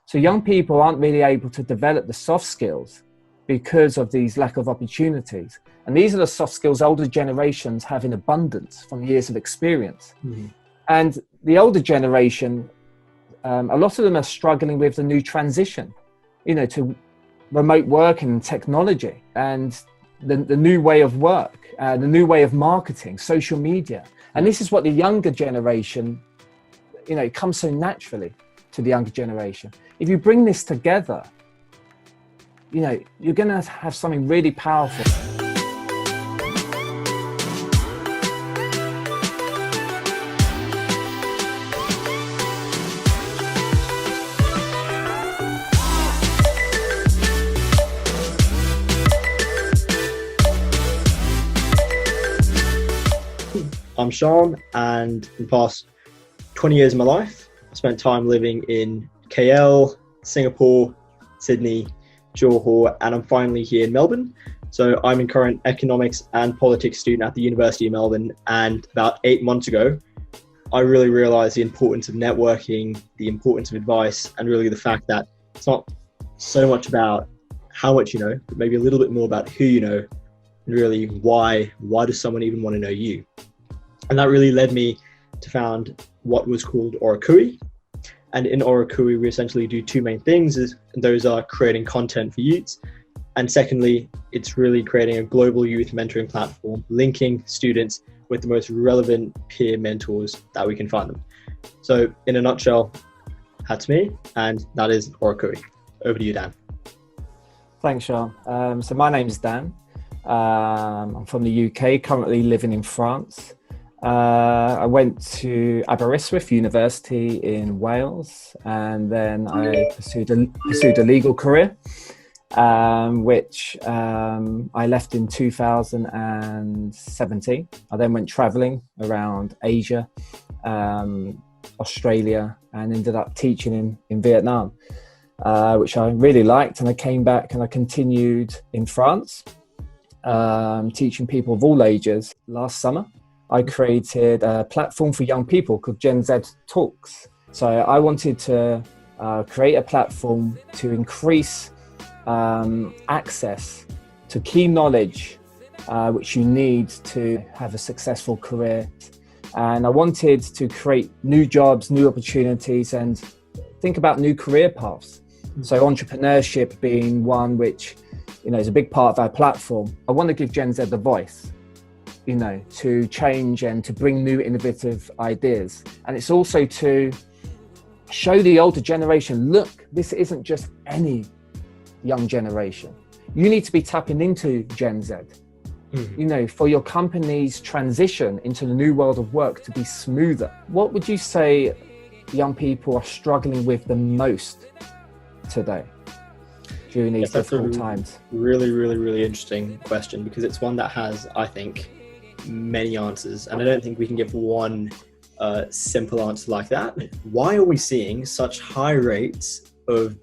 So young people aren't really able to develop the soft skills because of these lack of opportunities. And these are the soft skills older generations have in abundance from years of experience. Mm-hmm. And the older generation, a lot of them are struggling with the new transition, to remote work and technology and the new way of work, the new way of marketing, social media. And this is what the younger generation, it comes so naturally to the younger generation. If you bring this together, you're going to have something really powerful. I'm Shyam, and in the past 20 years of my life, I spent time living in KL, Singapore, Sydney, Johor, and I'm finally here in Melbourne. So I'm a current economics and politics student at the University of Melbourne, and about 8 months ago, I really realized the importance of networking, the importance of advice, and really the fact that it's not so much about how much you know, but maybe a little bit more about who you know, and really why does someone even want to know you? And that really led me to found what was called Oracui. And in Oracui, we essentially do two main things. Those are creating content for youths. And secondly, it's really creating a global youth mentoring platform, linking students with the most relevant peer mentors that we can find them. So in a nutshell, that's me, and that is Oracui. Over to you, Dan. Thanks, Shyam. So my name is Dan. I'm from the UK, currently living in France. I went to Aberystwyth University in Wales, and then I pursued a legal career, which I left in 2017. I then went traveling around Asia, Australia, and ended up teaching in Vietnam, which I really liked. And I came back and I continued in France, teaching people of all ages. Last summer, I created a platform for young people called GenZ Talks. So I wanted to create a platform to increase access to key knowledge which you need to have a successful career. And I wanted to create new jobs, new opportunities, and think about new career paths. So entrepreneurship being one which is a big part of our platform. I want to give Gen Z the voice, to change and to bring new innovative ideas. And it's also to show the older generation, look, this isn't just any young generation. You need to be tapping into Gen Z, for your company's transition into the new world of work to be smoother. What would you say young people are struggling with the most today during these difficult times? Really, really, really interesting question, because it's one that has, I think, many answers, and I don't think we can give one simple answer like that. Why are we seeing such high rates of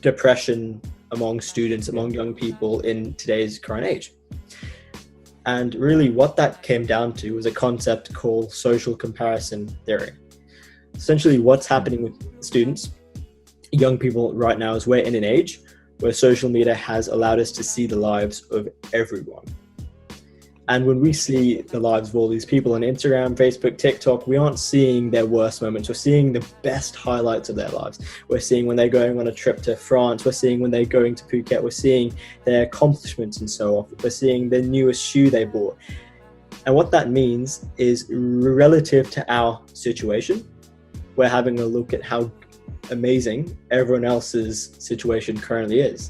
depression among students, among young people in today's current age? And really what that came down to was a concept called social comparison theory. Essentially what's happening with students, young people right now, is we're in an age where social media has allowed us to see the lives of everyone. And when we see the lives of all these people on Instagram, Facebook, TikTok, we aren't seeing their worst moments. We're seeing the best highlights of their lives. We're seeing when they're going on a trip to France. We're seeing when they're going to Phuket. We're seeing their accomplishments and so on. We're seeing the newest shoe they bought. And what that means is, relative to our situation, we're having a look at how amazing everyone else's situation currently is.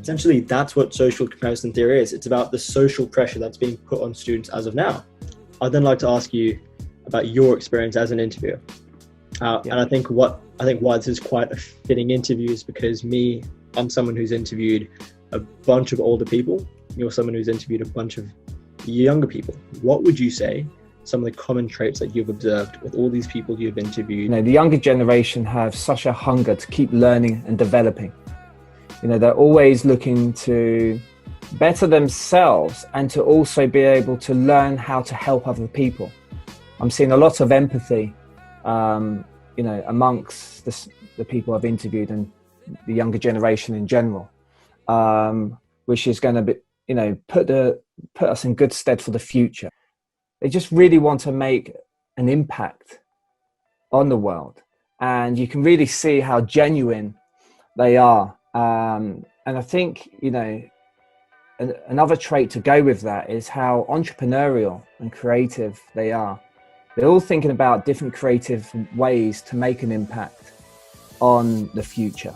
Essentially, that's what social comparison theory is. It's about the social pressure that's being put on students as of now. I'd then like to ask you about your experience as an interviewer. And I think why this is quite a fitting interview is because I'm someone who's interviewed a bunch of older people. You're someone who's interviewed a bunch of younger people. What would you say some of the common traits that you've observed with all these people you've interviewed? The younger generation have such a hunger to keep learning and developing. They're always looking to better themselves and to also be able to learn how to help other people. I'm seeing a lot of empathy amongst the people I've interviewed and the younger generation in general, which is going to be, put us in good stead for the future. They just really want to make an impact on the world, and you can really see how genuine they are. And I think, another trait to go with that is how entrepreneurial and creative they are. They're all thinking about different creative ways to make an impact on the future.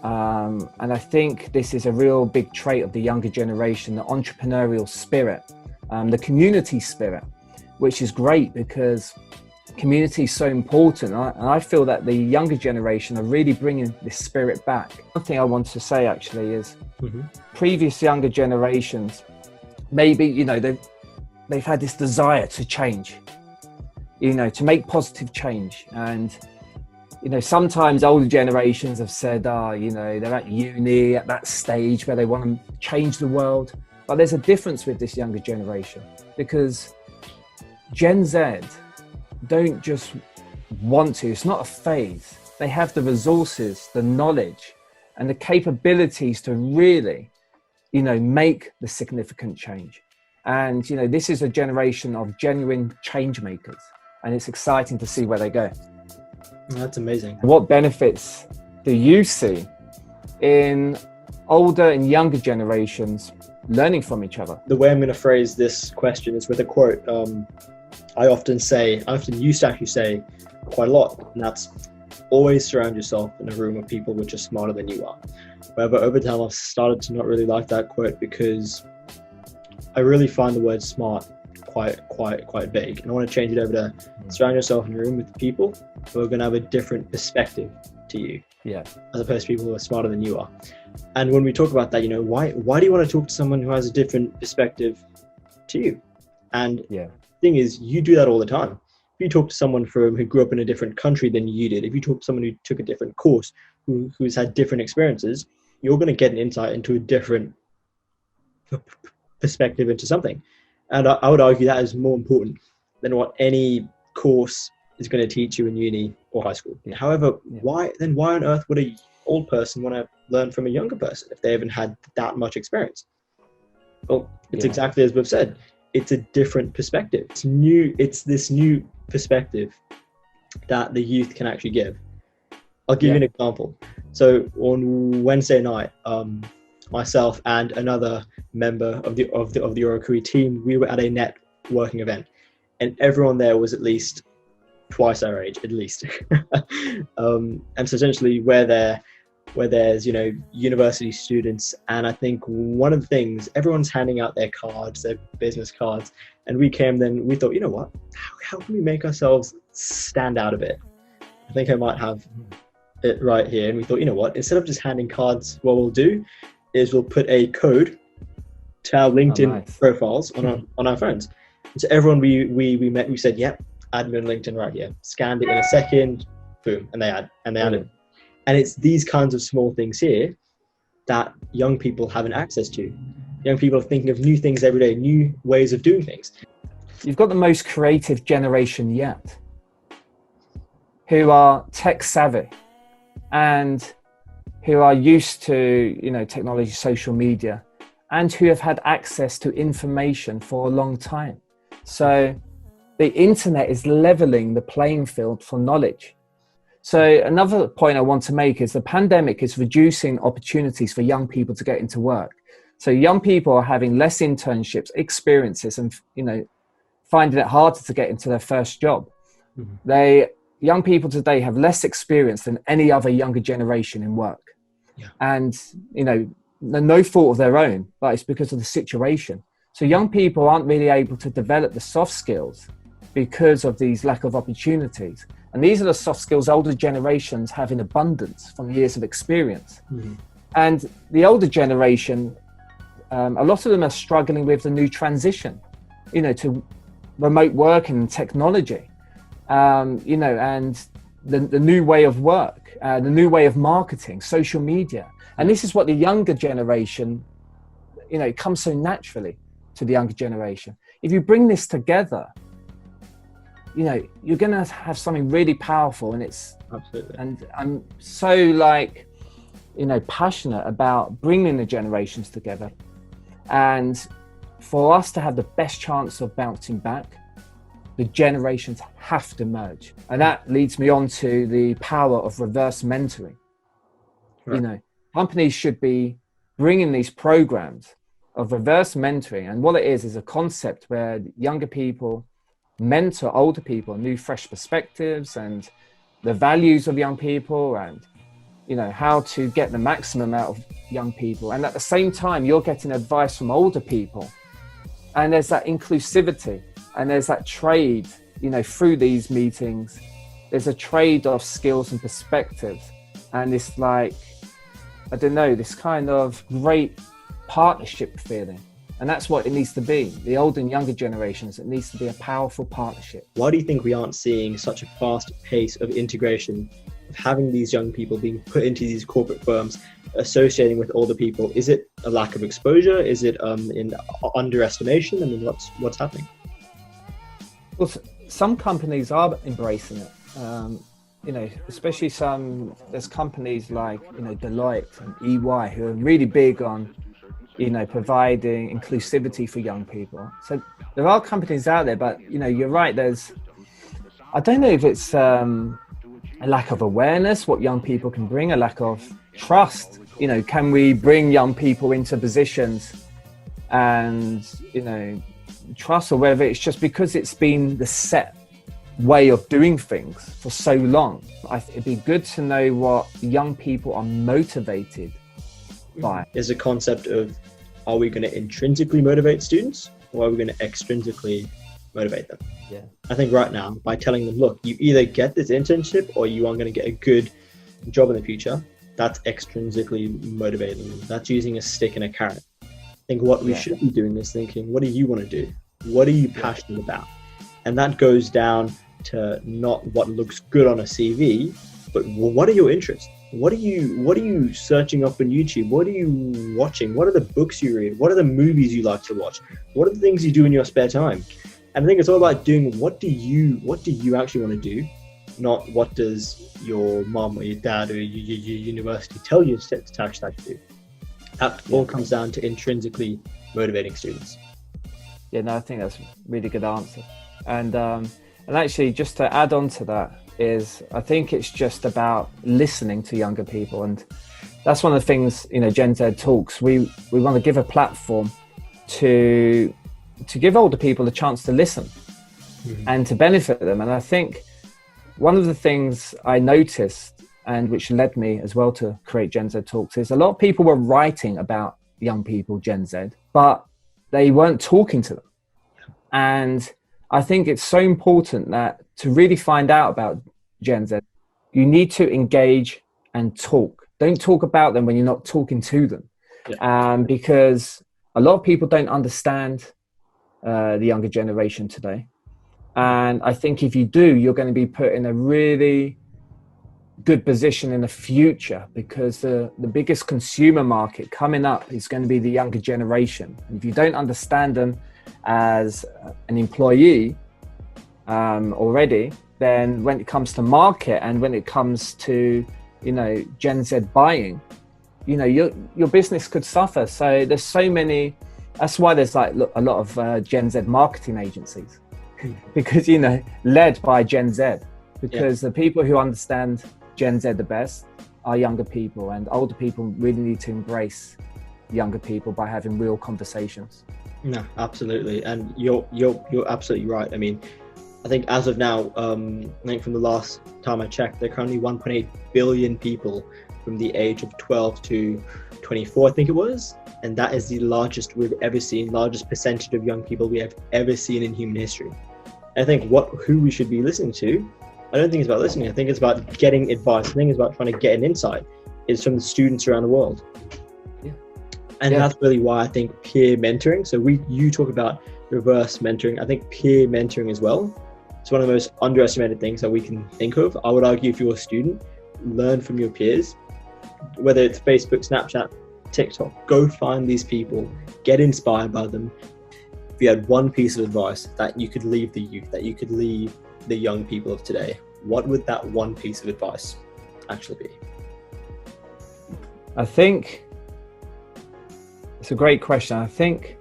And I think this is a real big trait of the younger generation, the entrepreneurial spirit, the community spirit, which is great because community is so important. And I feel that the younger generation are really bringing this spirit back. One thing I want to say actually is previous younger generations, maybe, they've had this desire to change, to make positive change. And sometimes older generations have said, they're at uni at that stage where they want to change the world. But there's a difference with this younger generation, because Gen Z don't just want to, it's not a phase. They have the resources, the knowledge, and the capabilities to really, make the significant change. And, this is a generation of genuine change makers, and it's exciting to see where they go. That's amazing. What benefits do you see in older and younger generations learning from each other? The way I'm going to phrase this question is with a quote. I often used to actually say quite a lot, and that's always surround yourself in a room of people which are smarter than you are. However, over time, I've started to not really like that quote, because I really find the word smart quite big, and I want to change it over to surround yourself in a room with people who are going to have a different perspective to you, as opposed to people who are smarter than you are. And when we talk about that, why do you want to talk to someone who has a different perspective to you? And the thing is, you do that all the time. If you talk to someone who grew up in a different country than you did, if you talk to someone who took a different course, who's had different experiences, you're going to get an insight into a different perspective into something. And I would argue that is more important than what any course is going to teach you in uni or high school. However, why on earth would an old person want to learn from a younger person if they haven't had that much experience? Well, it's exactly as we've said. It's a different perspective. It's this new perspective that the youth can actually give. I'll give you an example. So on Wednesday night, myself and another member of the Oracui team, we were at a networking event, and everyone there was at least twice our age, at least. And so essentially where there's university students, and I think one of the things, everyone's handing out their cards, their business cards, and we thought, what, how can we make ourselves stand out a bit? I think I might have it right here. And we thought, what, instead of just handing cards, what we'll do is we'll put a code to our LinkedIn profiles on our phones. And so everyone we met, we said, add me on LinkedIn right here. Scanned it in a second, boom, and they added. And it's these kinds of small things here that young people haven't access to. Young people are thinking of new things every day, new ways of doing things. You've got the most creative generation yet, who are tech savvy and who are used to, technology, social media, and who have had access to information for a long time. So the internet is leveling the playing field for knowledge. So another point I want to make is the pandemic is reducing opportunities for young people to get into work. So young people are having less internships, experiences, and finding it harder to get into their first job. Young people today have less experience than any other younger generation in work. And no fault of their own, but it's because of the situation. So young people aren't really able to develop the soft skills because of these lack of opportunities. And these are the soft skills older generations have in abundance from years of experience. And the older generation, a lot of them are struggling with the new transition, to remote working and technology, and the new way of work, the new way of marketing, social media. And this is what the younger generation, it comes so naturally to the younger generation. If you bring this together, you're going to have something really powerful. And Absolutely. and I'm so like, passionate about bringing the generations together. And for us to have the best chance of bouncing back, the generations have to merge. And that leads me on to the power of reverse mentoring. Right. Companies should be bringing these programs of reverse mentoring. And what it is a concept where younger people mentor older people, new fresh perspectives and the values of young people, and how to get the maximum out of young people. And at the same time, you're getting advice from older people. And there's that inclusivity and there's that trade, through these meetings. There's a trade of skills and perspectives. And it's like, I don't know, this kind of great partnership feeling. And that's what it needs to be. The older and younger generations, it needs to be a powerful partnership. Why do you think we aren't seeing such a fast pace of integration, of having these young people being put into these corporate firms, associating with older people? Is it a lack of exposure? Is it in underestimation? I mean, what's happening? Well, some companies are embracing it. Especially there's companies like, Deloitte and EY who are really big on, providing inclusivity for young people. So there are companies out there, but, you're right. I don't know if it's a lack of awareness, what young people can bring, a lack of trust. Can we bring young people into positions and, trust, or whether it's just because it's been the set way of doing things for so long. It'd be good to know what young people are motivated by. There's a concept of, are we going to intrinsically motivate students, or are we going to extrinsically motivate them? Yeah. I think right now, by telling them, look, you either get this internship or you are going to get a good job in the future, that's extrinsically motivating them. That's using a stick and a carrot. I think what we should be doing is thinking, what do you want to do? What are you passionate about? And that goes down to not what looks good on a CV, but what are your interests? What are you searching up on YouTube? What are you watching? What are the books you read? What are the movies you like to watch? What are the things you do in your spare time? And I think it's all about doing what do you actually want to do, not what does your mom or your dad or your university tell you to actually do. That all comes down to intrinsically motivating students. Yeah, no, I think that's a really good answer. And actually, just to add on to that, I think it's just about listening to younger people. And that's one of the things, GenZ Talks, we want to give a platform to give older people a chance to listen and to benefit them. And I think one of the things I noticed, and which led me as well to create GenZ Talks, is a lot of people were writing about young people, Gen Z, but they weren't talking to them. And I think it's so important that to really find out about Gen Z, you need to engage and talk. Don't talk about them when you're not talking to them. Because a lot of people don't understand the younger generation today. And I think if you do, you're going to be put in a really good position in the future, because the biggest consumer market coming up is going to be the younger generation. And if you don't understand them as an employee already, then when it comes to market and when it comes to, Gen Z buying, your business could suffer. So there's so many, that's why there's like a lot of Gen Z marketing agencies, because, led by Gen Z, because the people who understand Gen Z the best are younger people, and older people really need to embrace younger people by having real conversations. No, absolutely. And you're absolutely right. I mean, I think as of now, I think from the last time I checked, there are currently 1.8 billion people from the age of 12 to 24, I think it was. And that is the largest we've ever seen, largest percentage of young people we have ever seen in human history. And I think who we should be listening to, I don't think it's about listening. I think it's about getting advice. I think it's about trying to get an insight. It's from the students around the world. And that's really why I think peer mentoring. So you talk about reverse mentoring. I think peer mentoring as well. It's one of the most underestimated things that we can think of. I would argue if you're a student, learn from your peers, whether it's Facebook, Snapchat, TikTok, go find these people, get inspired by them. If you had one piece of advice that you could leave the youth, that you could leave the young people of today, what would that one piece of advice actually be? I think it's a great question. I think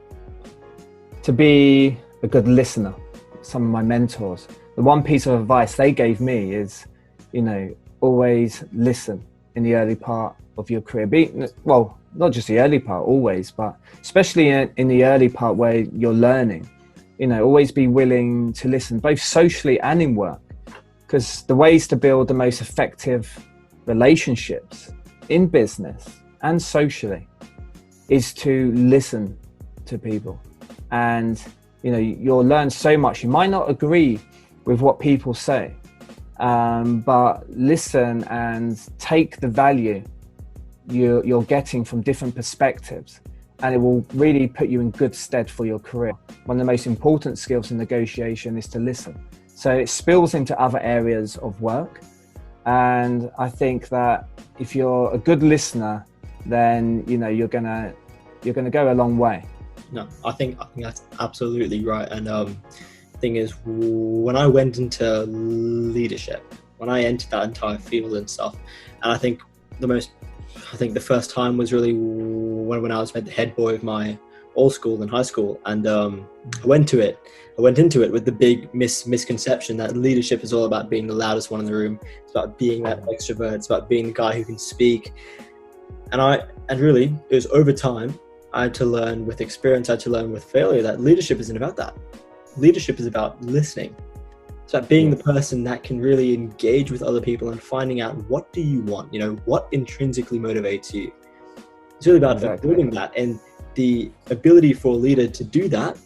to be a good listener, some of my mentors, the one piece of advice they gave me is, always listen in the early part of your career. Well, not just the early part always, but especially in the early part where you're learning, always be willing to listen, both socially and in work, because the ways to build the most effective relationships in business and socially is to listen to people. And you'll learn so much. You might not agree with what people say, but listen and take the value you're getting from different perspectives, and it will really put you in good stead for your career. One of the most important skills in negotiation is to listen. So it spills into other areas of work, and I think that if you're a good listener, then you're gonna go a long way. No, I think that's absolutely right. And thing is, when I went into leadership, when I entered that entire field and stuff, and I think the first time was really when I was made the head boy of my old school and high school, and I went into it with the big misconception that leadership is all about being the loudest one in the room. It's about being that extrovert. It's about being the guy who can speak. And really, it was over time. I had to learn with experience. I had to learn with failure that leadership isn't about that. Leadership is about listening. It's about being the person that can really engage with other people and finding out, what do you want? What intrinsically motivates you? It's really about building that, and the ability for a leader to do that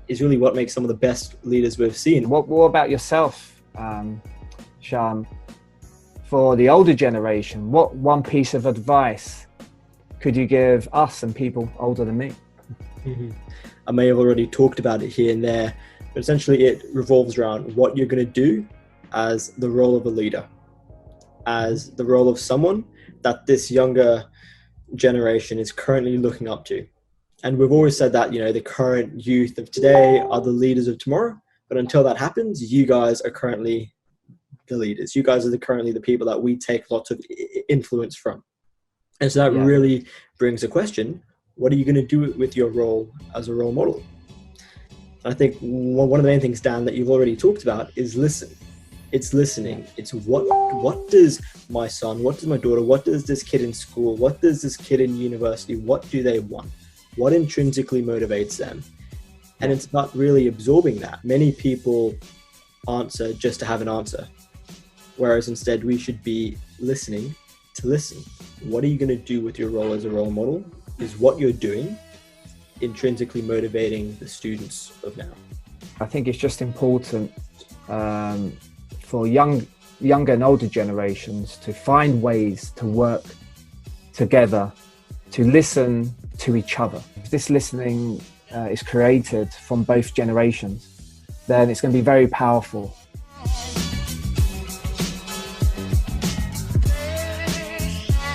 is really what makes some of the best leaders we've seen. What about yourself, Shyam? For the older generation, what one piece of advice could you give us and people older than me? Mm-hmm. I may have already talked about it here and there, but essentially it revolves around what you're going to do as the role of a leader, as the role of someone that this younger generation is currently looking up to. And we've always said that, the current youth of today are the leaders of tomorrow. But until that happens, you guys are currently the leaders. You guys are currently the people that we take lots of influence from. And so that really brings a question: what are you going to do with your role as a role model? I think one of the main things, Dan, that you've already talked about is listen. It's listening. It's what does my son, what does my daughter, what does this kid in school, what does this kid in university, what do they want? What intrinsically motivates them? And it's about really absorbing that. Many people answer just to have an answer, whereas instead we should be listening to listen. What are you going to do with your role as a role model? Is what you're doing intrinsically motivating the students of now? I think it's just important for younger and older generations to find ways to work together, to listen to each other. If this listening is created from both generations, then it's going to be very powerful